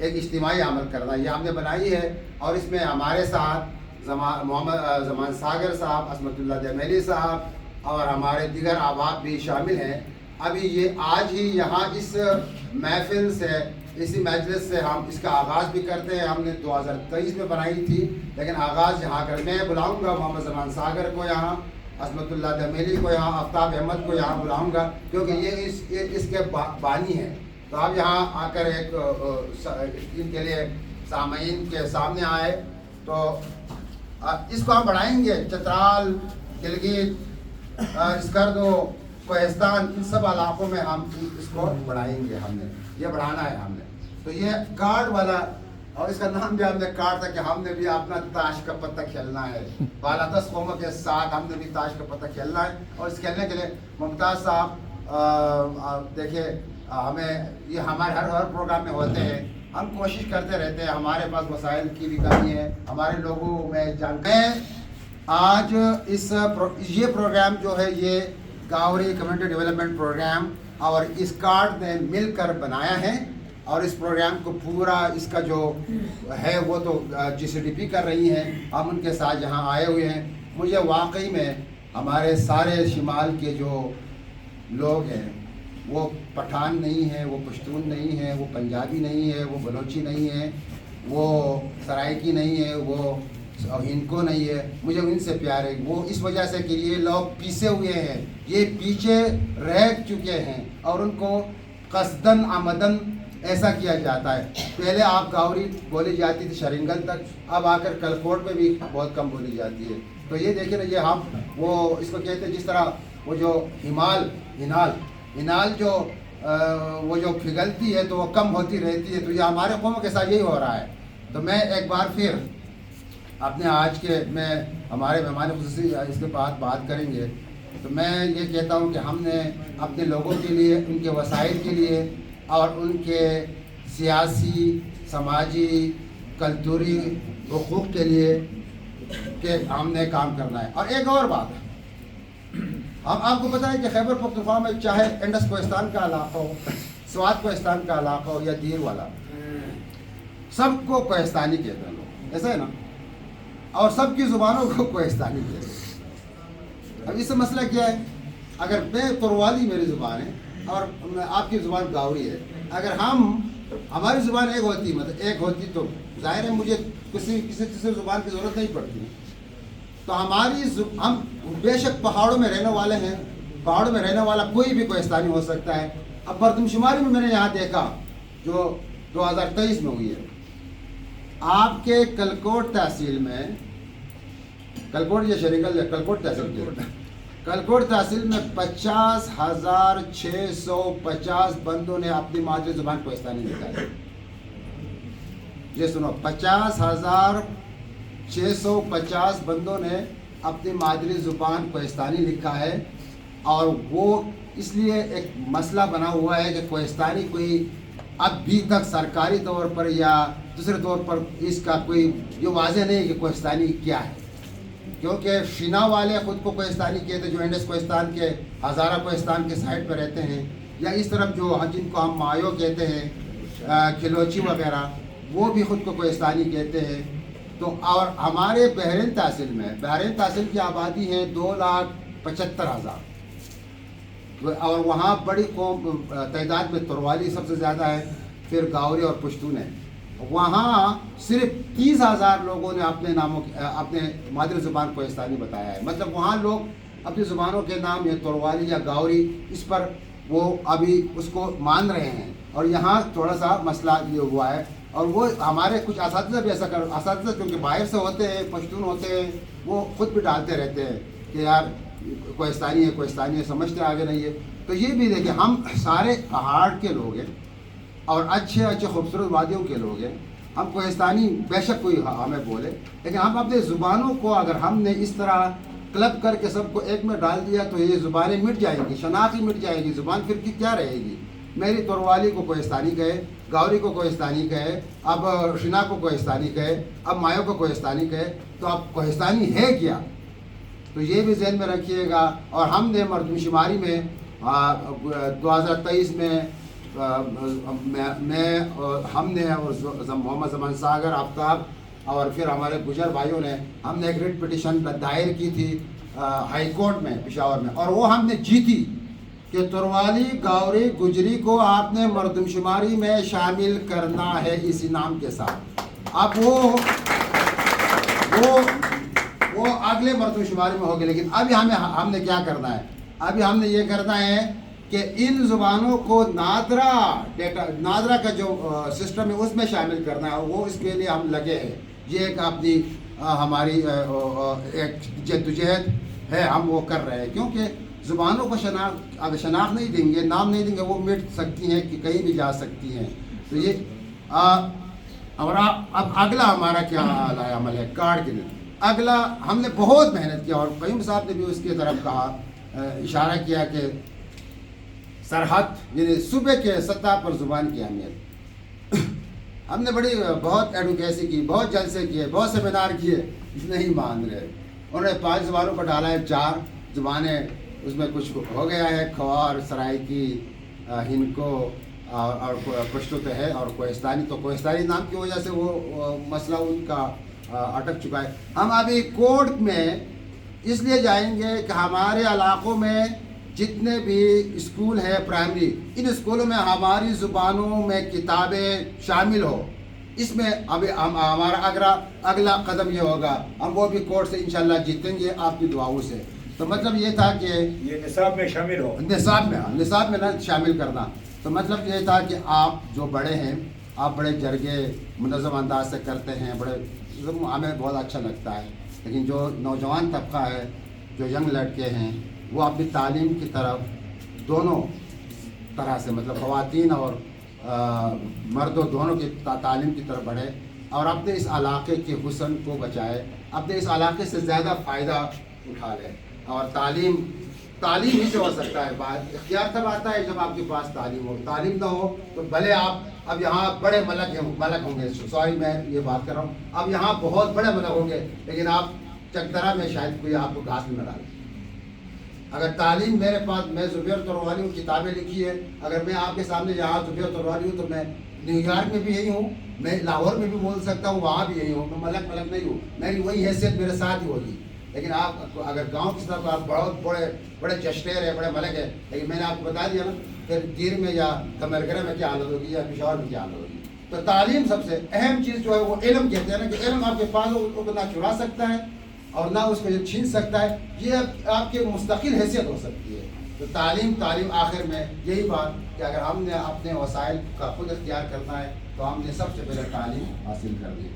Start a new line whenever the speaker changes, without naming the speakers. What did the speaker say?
ایک اجتماعی عمل کرنا، یہ ہم نے بنائی ہے، اور اس میں ہمارے ساتھ محمد زمان ساگر صاحب، عصمت اللہ دمیلی صاحب اور ہمارے دیگر احباب بھی شامل ہیں۔ ابھی یہ آج ہی یہاں اس محفل سے، اسی مجلس سے ہم اس کا آغاز بھی کرتے ہیں۔ ہم نے 2023 میں بنائی تھی، لیکن آغاز یہاں کر میں بلاؤں گا محمد زمان ساگر کو یہاں، عصمت اللہ دمیلی کو یہاں، آفتاب احمد کو یہاں بلاؤں گا، کیونکہ یہ اس کے بانی ہیں۔ تو آپ یہاں آ کر ایک ان کے لیے سامعین کے سامنے آئے، تو اس کو ہم بڑھائیں گے۔ چترال، گلگت، اسکردو، کوہستان، ان سب علاقوں میں ہم اس کو بڑھائیں گے۔ ہم نے یہ بڑھانا ہے ہم نے۔ تو یہ کارڈ والا، اور اس کا نام بھی ہم نے کارڈ تھا کہ ہم نے بھی اپنا تاش کا پتہ کھیلنا ہے، بالا 10 قوموں کے ساتھ ہم نے بھی تاش کا پتہ کھیلنا ہے۔ اور اس کھیلنے کے لیے ممتاز صاحب دیکھیے، ہمیں یہ ہمارے ہر پروگرام میں ہوتے ہیں، ہم کوشش کرتے رہتے ہیں، ہمارے پاس وسائل کی بھی کمی ہے، ہمارے لوگوں میں آج یہ پروگرام جو ہے یہ گاوری کمیونٹی ڈیولپمنٹ پروگرام اور اس کارڈ نے مل کر بنایا ہے، اور اس پروگرام کو پورا اس کا جو ہے وہ تو GCDP کر رہی ہیں، ہم ان کے ساتھ یہاں آئے ہوئے ہیں۔ مجھے واقعی میں ہمارے سارے شمال کے جو لوگ ہیں وہ پٹھان نہیں ہیں، وہ پشتون نہیں ہیں، وہ پنجابی نہیں ہے، وہ بلوچی نہیں ہے، وہ سرائکی نہیں ہے، وہ ہندکو نہیں ہے، مجھے ان سے پیار ہے۔ وہ اس وجہ سے کہ یہ لوگ پیسے ہوئے ہیں، یہ پیچھے رہ چکے ہیں، اور ان کو قصداً آمدن ایسا کیا جاتا ہے۔ پہلے آپ گاوری بولی جاتی تھی شرنگل تک، اب آ کر کلکوٹ میں بھی بہت کم بولی جاتی ہے۔ تو یہ دیکھیں نا، یہ ہم وہ اس کو کہتے ہیں، جس طرح وہ جو ہنال جو وہ جو پھگلتی ہے تو وہ کم ہوتی رہتی ہے، تو یہ ہمارے قوموں کے ساتھ یہی ہو رہا ہے۔ تو میں ایک بار پھر اپنے آج کے میں ہمارے مہمان خصوصی اس کے بعد بات کریں گے، تو میں یہ کہتا ہوں کہ ہم نے اپنے لوگوں کے لیے، ان کے وسائل کے لیے اور ان کے سیاسی، سماجی، کلتوری حقوق کے لیے کہ ہم نے کام کرنا ہے۔ اور ایک اور بات، ہم آپ کو پتہ ہے کہ خیبر پختونخوا میں چاہے انڈس کوہستان کا علاقہ ہو، سوات کوہستان کا علاقہ ہو یا دیر والا، سب کو کوہستانی کہتے ہیں لوگ، ایسا ہے نا، اور سب کی زبانوں کو کوہستانی کہتے ہیں۔ اب اس سے مسئلہ کیا ہے، اگر میں تروالی میری زبان ہے اور آپ کی زبان گاوری ہے، اگر ہماری زبان ایک ہوتی، مطلب ایک ہوتی، تو ظاہر ہے مجھے کسی تیسری زبان کی ضرورت نہیں پڑتی۔ تو ہم بے شک پہاڑوں میں رہنے والے ہیں، پہاڑوں میں رہنے والا کوئی بھی کوہستانی ہو سکتا ہے۔ اب مردم شماری میں نے یہاں دیکھا جو 2023 میں ہوئی ہے، آپ کے کلکوٹ تحصیل میں، کلکوٹ یا شرنگل یا کلکوٹ تحصیل میں 50,650 بندوں نے اپنی مادری زبان کوہستانی لکھا ہے۔ یہ سنو، 50,650 بندوں نے اپنی مادری زبان کوہستانی لکھا ہے، اور وہ اس لیے ایک مسئلہ بنا ہوا ہے کہ کوہستانی کوئی اب بھی تک سرکاری طور پر یا دوسرے طور پر اس کا کوئی یہ واضح نہیں ہے کہ کوہستانی کیا ہے، کیونکہ شنا والے خود کو کوہستانی کہتے ہیں، جو انڈس کوہستان کے ہزارہ کوہستان کے سائڈ پہ رہتے ہیں، یا اس طرف جو جن کو ہم مایو کہتے ہیں، کھلوچی وغیرہ، وہ بھی خود کو کوہستانی کہتے ہیں۔ تو اور ہمارے بحرین تحصیل کی آبادی ہے 2,75,000، اور وہاں بڑی قوم تعداد میں تروالی سب سے زیادہ ہے، پھر گاوری اور پشتون ہے۔ وہاں صرف 30,000 لوگوں نے اپنے مادری زبان کوہستانی بتایا ہے، مطلب وہاں لوگ اپنی زبانوں کے نام یا تروالی یا گاوری اس پر وہ ابھی اس کو مان رہے ہیں، اور یہاں تھوڑا سا مسئلہ یہ ہوا ہے۔ اور وہ ہمارے کچھ اساتذہ بھی ایسا اساتذہ کیونکہ باہر سے ہوتے ہیں، پشتون ہوتے ہیں، وہ خود بھی ڈالتے رہتے ہیں کہ یار کوہستانی ہے، سمجھتے آگے نہیں ہے۔ تو یہ بھی دیکھیں، ہم سارے پہاڑ کے لوگ ہیں اور اچھے خوبصورت وادیوں کے لوگ ہیں، ہم کوہستانی بے شک کوئی ہمیں بولے، لیکن ہم اپنے زبانوں کو اگر ہم نے اس طرح کلب کر کے سب کو ایک میں ڈال دیا تو یہ زبانیں مٹ جائیں گی، شناخت ہی مٹ جائے گی، زبان پھر کی کیا رہے گی۔ میری تروالی کو کوہستانی کہے، گاوری کو کوہستانی کہے، اب شنا کو کوہستانی کہے، اب مایو کو کوہستانی کہے، تو اب کوہستانی ہے کیا؟ تو یہ بھی ذہن میں رکھیے گا۔ اور ہم نے مردم شماری میں 2023 میں میں ہم نے اور محمد زمان ساگر آفتاب اور پھر ہمارے گجر بھائیوں نے ہم نے ایک ریٹ پٹیشن دائر کی تھی ہائی کورٹ میں پشاور میں، اور وہ ہم نے جیتی کہ تروالی گاوری گجری کو آپ نے مردم شماری میں شامل کرنا ہے اسی نام کے ساتھ۔ اب وہ اگلے مردم شماری میں ہوگی، لیکن ابھی ہم نے کیا کرنا ہے؟ ابھی ہم نے یہ کرنا ہے کہ ان زبانوں کو نادرا کا جو سسٹم ہے اس میں شامل کرنا ہے، اور وہ اس کے لیے ہم لگے ہیں۔ یہ ایک اپنی ہماری ایک جدوجہد ہے، ہم وہ کر رہے ہیں، کیونکہ زبانوں کو اگر شناخت نہیں دیں گے، نام نہیں دیں گے، وہ مٹ سکتی ہیں کہ کہیں بھی جا سکتی ہیں۔ تو یہ اور اب اگلا ہمارا کیا عمل ہے کارڈ کے لیے؟ اگلا ہم نے بہت محنت کیا، اور قیوم صاحب نے بھی اس کی طرف کہا، اشارہ کیا کہ سرحد یعنی صوبے کے سطح پر زبان کی اہمیت۔ ہم نے بہت ایڈوکیسی کی، بہت جلسے کیے، بہت سیمینار کیے، نہیں مان رہے۔ انہوں نے 5 زبانوں کو ڈالا ہے، 4 زبانیں اس میں کچھ ہو گیا ہے، کھوار، سرائکی، ہنکو اور پشتو تو ہے، اور کوہستانی، تو کوہستانی نام کی وجہ سے وہ مسئلہ ان کا اٹک چکا ہے۔ ہم ابھی کورٹ میں اس لیے جائیں گے کہ ہمارے علاقوں میں جتنے بھی اسکول ہیں پرائمری، ان اسکولوں میں ہماری زبانوں میں کتابیں شامل ہو۔ اس میں ابھی ہمارا اگلا قدم یہ ہوگا، ہم وہ بھی کورٹ سے انشاءاللہ جیتیں گے آپ کی دعاؤں سے۔ تو مطلب یہ تھا کہ
یہ نصاب میں شامل ہو،
نصاب میں نہ شامل کرنا۔ تو مطلب یہ تھا کہ آپ جو بڑے ہیں، آپ بڑے جرگے منظم انداز سے کرتے ہیں، ہمیں بہت اچھا لگتا ہے، لیکن جو نوجوان طبقہ ہے، جو ینگ لڑکے ہیں، وہ اپنی تعلیم کی طرف دونوں طرح سے، مطلب خواتین اور مردوں دونوں کی تعلیم کی طرف بڑھے، اور اپنے اس علاقے کے حسن کو بچائے، اپنے اس علاقے سے زیادہ فائدہ اٹھا لے۔ اور تعلیم ہی سے ہو سکتا ہے، بات اختیار تب آتا ہے جب آپ کے پاس تعلیم ہو۔ تعلیم نہ ہو تو بھلے آپ اب یہاں بڑے ملک ہوں گے، سوری میں یہ بات کر رہا ہوں، اب یہاں بہت بڑے ملک ہوں گے، لیکن آپ چکدرا میں شاید کوئی آپ کو گھاس میں نہ ڈالے۔ اگر تعلیم میرے پاس، میں زبیر تروالی ہوں، کتابیں لکھی ہے، اگر میں آپ کے سامنے یہاں زبیر تروالی ہوں تو میں نیو یارک میں بھی یہی ہوں، میں لاہور میں بھی بول سکتا ہوں، وہاں بھی یہی ہوں، میں ملک نہیں ہوں، میری وہی حیثیت میرے ساتھ ہی ہوگی۔ لیکن آپ اگر گاؤں کی طرف آپ بہت بڑے چشٹیر ہیں، بڑے ملک ہیں، لیکن میں نے آپ کو بتا دیا نا پھر تیر میں یا کمرگرہ میں کیا حالت ہوگی، یا پشاور میں کیا حالت ہوگی۔ تو تعلیم سب سے اہم چیز جو ہے وہ علم کہتے ہیں نا، کہ علم آپ کے پاس ہو، اس کو نہ چرا سکتا ہے اور نہ اس کو یہ چھین سکتا ہے، یہ آپ کی مستقل حیثیت ہو سکتی ہے۔ تو تعلیم آخر میں یہی بات کہ اگر ہم نے اپنے وسائل کا خود اختیار کرنا ہے تو ہم نے سب سے پہلے تعلیم حاصل کرنی ہے۔